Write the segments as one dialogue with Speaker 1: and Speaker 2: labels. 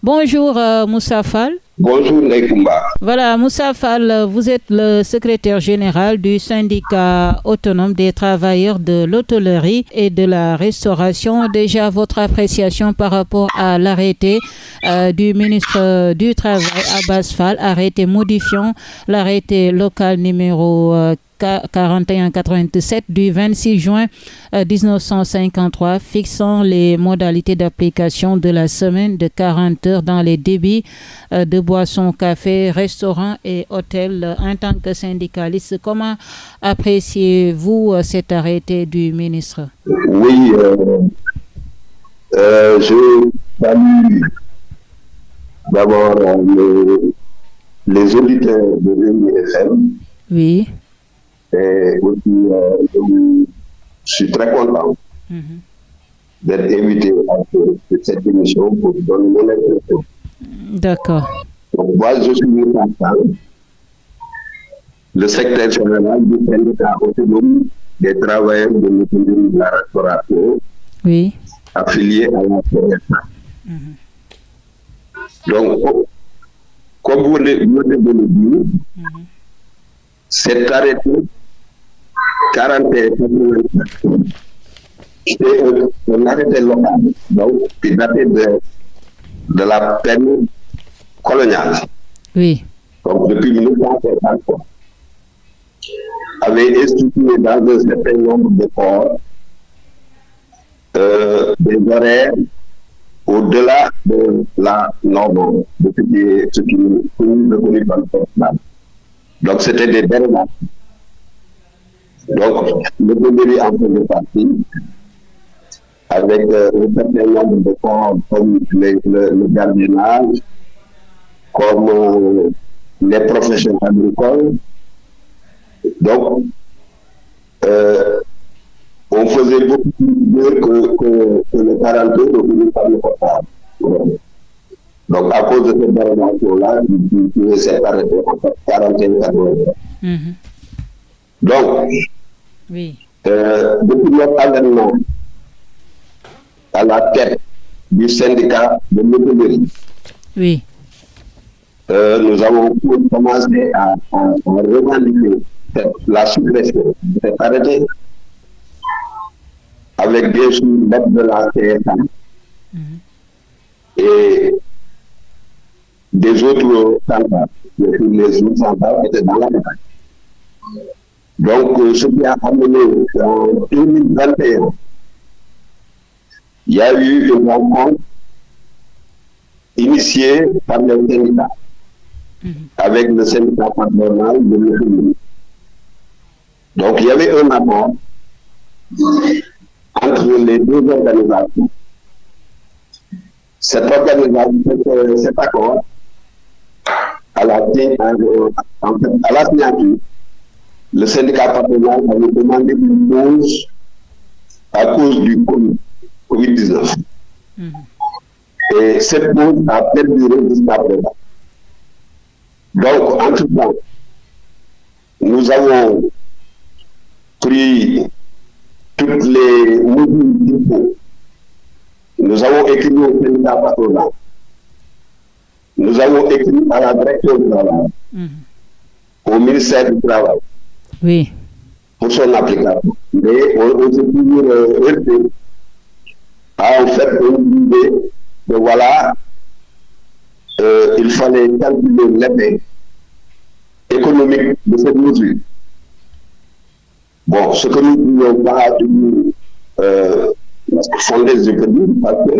Speaker 1: Bonjour Moussa Fall.
Speaker 2: Bonjour Neikumba.
Speaker 1: Voilà, Moussa Fall, vous êtes le secrétaire général du syndicat autonome des travailleurs de l'hôtellerie et de la restauration. Déjà, votre appréciation par rapport à l'arrêté du ministre du Travail, Abbas Fall, arrêté modifiant l'arrêté local numéro 4187 du 26 juin 1953 fixant les modalités d'application de la semaine de 40 heures dans les débits de boissons, café, restaurants et hôtels. En tant que syndicaliste, comment appréciez-vous cet arrêté du ministre?
Speaker 2: Oui, je salue d'abord les auditeurs de l'UNIFM.
Speaker 1: Oui.
Speaker 2: Et aussi, je suis très content d'être invité à cette émission pour donner mon impression.
Speaker 1: D'accord.
Speaker 2: Donc, moi, je suis le secrétaire général du syndicat autonome des travailleurs de l'hôtellerie de la restauration,
Speaker 1: oui,
Speaker 2: affilié à la CSA. Donc, comme vous venez de le dire, cet arrêté 4187, c'est un arrêté local, donc qui datait de la période coloniale.
Speaker 1: Oui.
Speaker 2: Donc depuis 1953, avait institué dans un certain nombre de ports des horaires au-delà de la norme, de ce qui est reconnu par le code. Donc c'était des dérogations. Donc, le début en faisait partie, avec un certain nombre de corps comme le gardiennage, comme les professions agricoles. Donc, on faisait beaucoup plus que le 40 heures reconnu par le code. Donc, à cause de cette dérogation-là, il s'est arrêté en fait 41 heures. Donc,
Speaker 1: oui.
Speaker 2: Depuis notre avènement à la tête du syndicat de l'hôtellerie,
Speaker 1: oui.
Speaker 2: Nous avons commencé à revendiquer la suppression de cet arrêté avec bien sûr l'aide de la CSA et des autres centrales. Les autres centrales étaient dans la bataille. Donc, ce qui a amené en 2021, il y a eu une rencontre initiée par le syndicat, avec le syndicat patronal de l'hôtellerie. Donc, il y avait un accord entre les deux organisations. Cet accord, à la signature, le syndicat patronal avait demandé une pause à cause du Covid-19. Et cette pause a perduré jusqu'à présent. Donc, entre-temps, nous avons pris toutes les mesures qu'il faut. Nous avons écrit au syndicat patronal. Nous avons écrit à la direction du travail, au ministère du Travail.
Speaker 1: Oui.
Speaker 2: Pour son application. Mais on s'est toujours heurté à en fait une idée que voilà, il fallait calculer l'effet économique de cette mesure. Bon, ce que nous ne pouvons pas fonder, je peux dire, parce que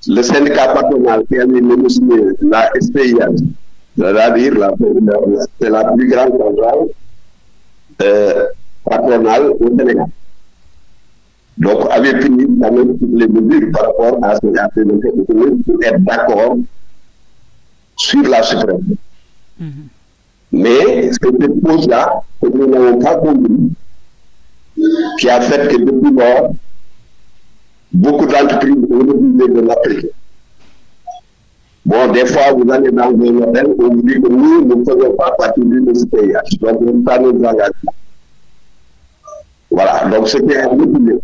Speaker 2: le syndicat patronal qui a négocié la SPIH, c'est-à-dire c'est la plus grande centrale patronale au Sénégal. Donc, avait pris quand même toutes les mesures par rapport à ce pour être d'accord sur la suppression. Mais cette pause-là, que nous n'avons pas compris, qui a fait que depuis lors, beaucoup d'entreprises ont refusé de l'appliquer. Bon, des fois, vous allez dans un hôtel, on vous dit que nous ne faisons pas partie du SPIH. Donc, nous ne pas nous engager. Voilà, donc ce qui est refusé.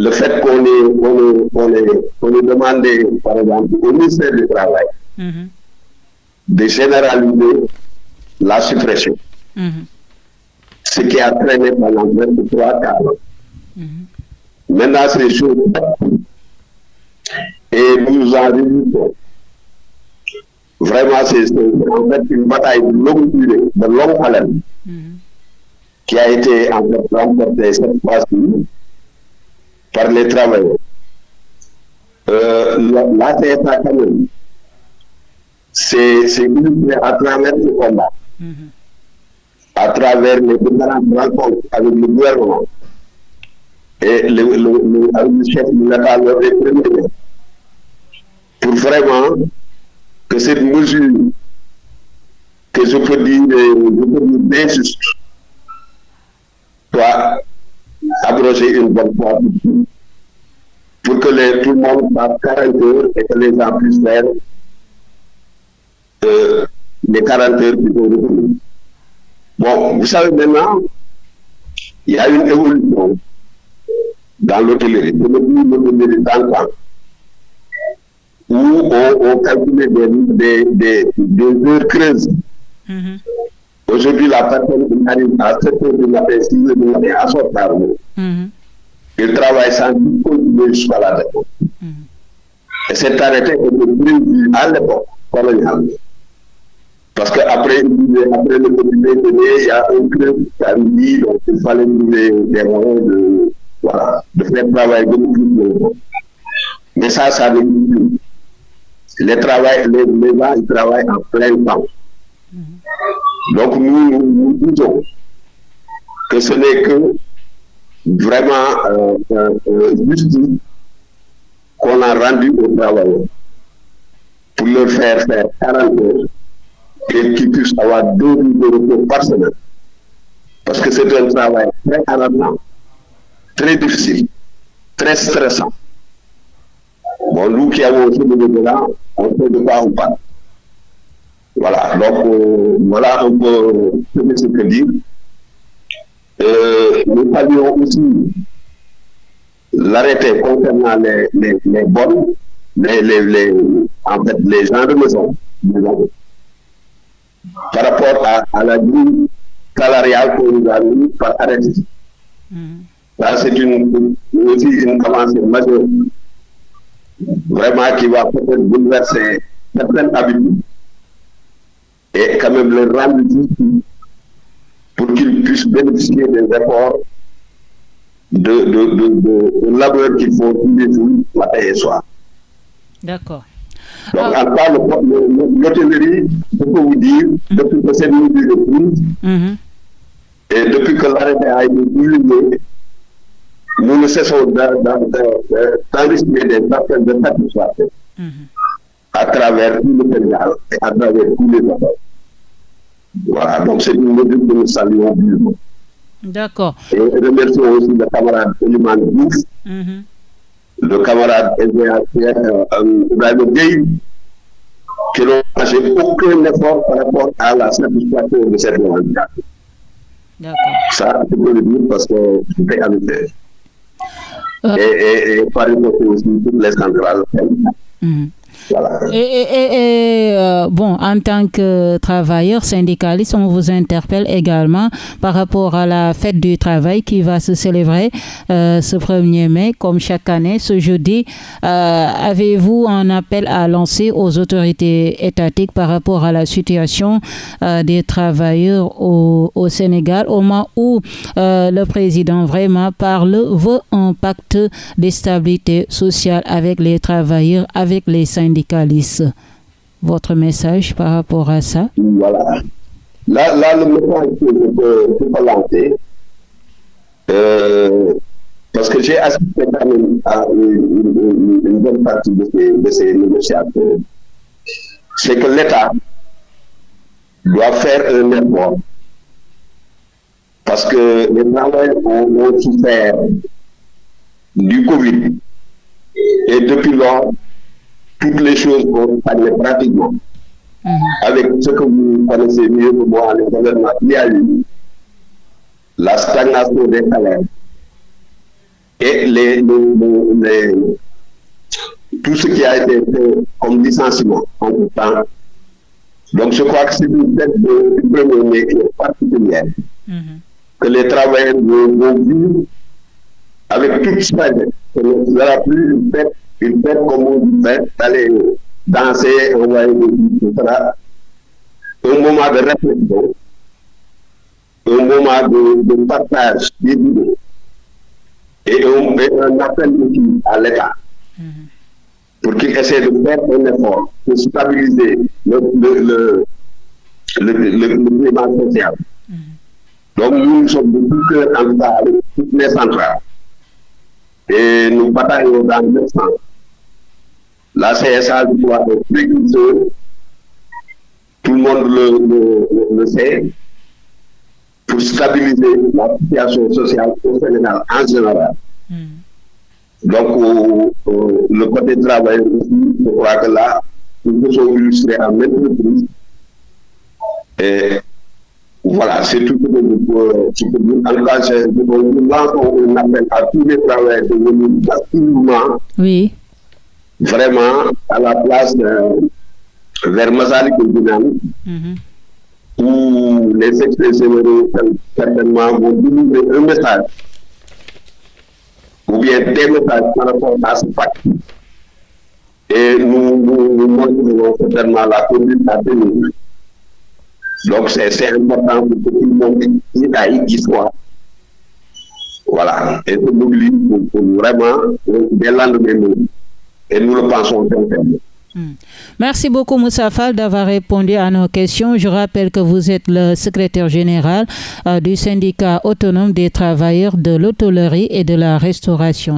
Speaker 2: le fait qu'on ait demandé, par exemple, au ministère du Travail de généraliser la suppression, ce qui a traîné pendant 23 ans. Maintenant, c'est chaud. Et nous en résultons. Vraiment, c'est en fait une bataille de longue durée, de longue haleine, qui a été en fait remportée cette fois-ci par les travailleurs. La CSA, quand même, c'est illustré à travers ce combat, à travers les différentes rencontres avec le gouvernement et avec le chef de l'État, le premier, pour vraiment que cette mesure, que je peux dire d'injuste, soit abrogée une bonne fois pour que tout le monde fasse 40 heures et que les gens puissent faire les 40 heures qui vont revenir. Bon, vous savez maintenant, il y a une évolution dans l'hôtellerie, dans le temps, où on calculait des heures creuses. Aujourd'hui, la personne arrive à 7 heures du matin, 6 heures du matin, à son travail. Il travaille sans continuer jusqu'à la réponse. Et cet arrêté était prévu à l'époque coloniale. Parce qu'après le petit déjeuner, il y a un creux qui a dit, donc il fallait trouver des moyens de faire travailler beaucoup plus longtemps. Mais ça n'existe plus. Les gens, ils travaillent en plein temps. Donc nous disons que ce n'est que vraiment justice qu'on a rendu aux travailleurs pour leur faire 40 heures et qu'ils puissent avoir 2 jours de repos par semaine. Parce que c'est un travail très harassant, très difficile, très stressant. Bon, nous qui avons ce niveau-là, on sait de quoi on parle. Voilà, donc voilà un peu ce que je peux dire. Nous saluons aussi l'arrêté concernant les bonnes, en fait, les gens de maison, par rapport à la grille salariale qu'on nous a mis par arrêté. Ça, c'est aussi une avancée majeure, vraiment qui va peut-être bouleverser certaines habitudes et quand même les rendre difficiles pour qu'ils puissent bénéficier des efforts de labeur qu'ils font tous les jours, matin et soir.
Speaker 1: D'accord.
Speaker 2: Donc, en tout cas, l'hôtellerie, je peux vous dire, depuis que cette mesure est prise, et depuis que l'arrêté a été publié, nous ne cessons d'enregistrer des appels de satisfaction à travers tout le Sénégal et à travers tous les enfants. Voilà, donc c'est une mesure que nous saluons vivement.
Speaker 1: D'accord.
Speaker 2: Et remercions aussi le camarade Oliman Diouf, le camarade Ibrahim Gueye, qui n'ont fait aucun effort par rapport à la satisfaction de cette revendication.
Speaker 1: D'accord.
Speaker 2: Ça, je peux le dire parce que c'était avec eux. Et par exemple aussi toutes les centrales. Voilà.
Speaker 1: Bon, en tant que travailleur syndicaliste, on vous interpelle également par rapport à la fête du travail qui va se célébrer ce 1er mai, comme chaque année, ce jeudi. Avez-vous un appel à lancer aux autorités étatiques par rapport à la situation des travailleurs au Sénégal, au moment où le président vraiment veut un pacte de stabilité sociale avec les travailleurs, avec les syndicalistes? Votre message par rapport à ça?
Speaker 2: Voilà. Là le message que je peux lancer, parce que j'ai assisté quand même à une bonne partie de ces négociations, c'est que l'État doit faire un effort, parce que les travailleurs ont souffert du Covid, et depuis lors, toutes les choses vont stagner pratiquement. Avec ce que vous connaissez mieux que moi, les événements, il y a eu la stagnation des salaires, et tout ce qui a été fait comme licenciement en tout temps. Donc, je crois que c'est une dette de premier particulière que les travailleurs vont vivre avec toute sa dette. Ce ne sera plus une fête comme on dit, d'aller danser, envoyer des vie, ce sera un moment de réflexion, un moment de partage des idées et un appel aussi à l'État pour qu'il essaie de faire un effort pour stabiliser le climat social. Donc nous sommes de tout cœur en tout cas avec toutes les centrales et nous bataillons dans le sens. La CSA doit être précurseur, tout le monde le sait, pour stabiliser la situation sociale au Sénégal en général. Donc, le côté travail aussi, je crois que là, nous nous sommes illustrés à maintes reprises. Et voilà, c'est tout ce que nous pouvons dire. En tout cas, nous lançons un appel à tous les travailleurs de venir activement, vraiment à la place vers Massalikul Jinaan, où les experts généraux certainement vont délivrer un message ou bien des messages par rapport à ce pacte. Et nous montrons certainement la conduite à tenir. Donc c'est important pour que tout le monde y soit. Voilà. Et se mobilise pour vraiment des lendemains. Et nous le pensons sincèrement.
Speaker 1: Merci beaucoup Moussa Fall d'avoir répondu à nos questions. Je rappelle que vous êtes le secrétaire général du syndicat autonome des travailleurs de l'hôtellerie et de la restauration.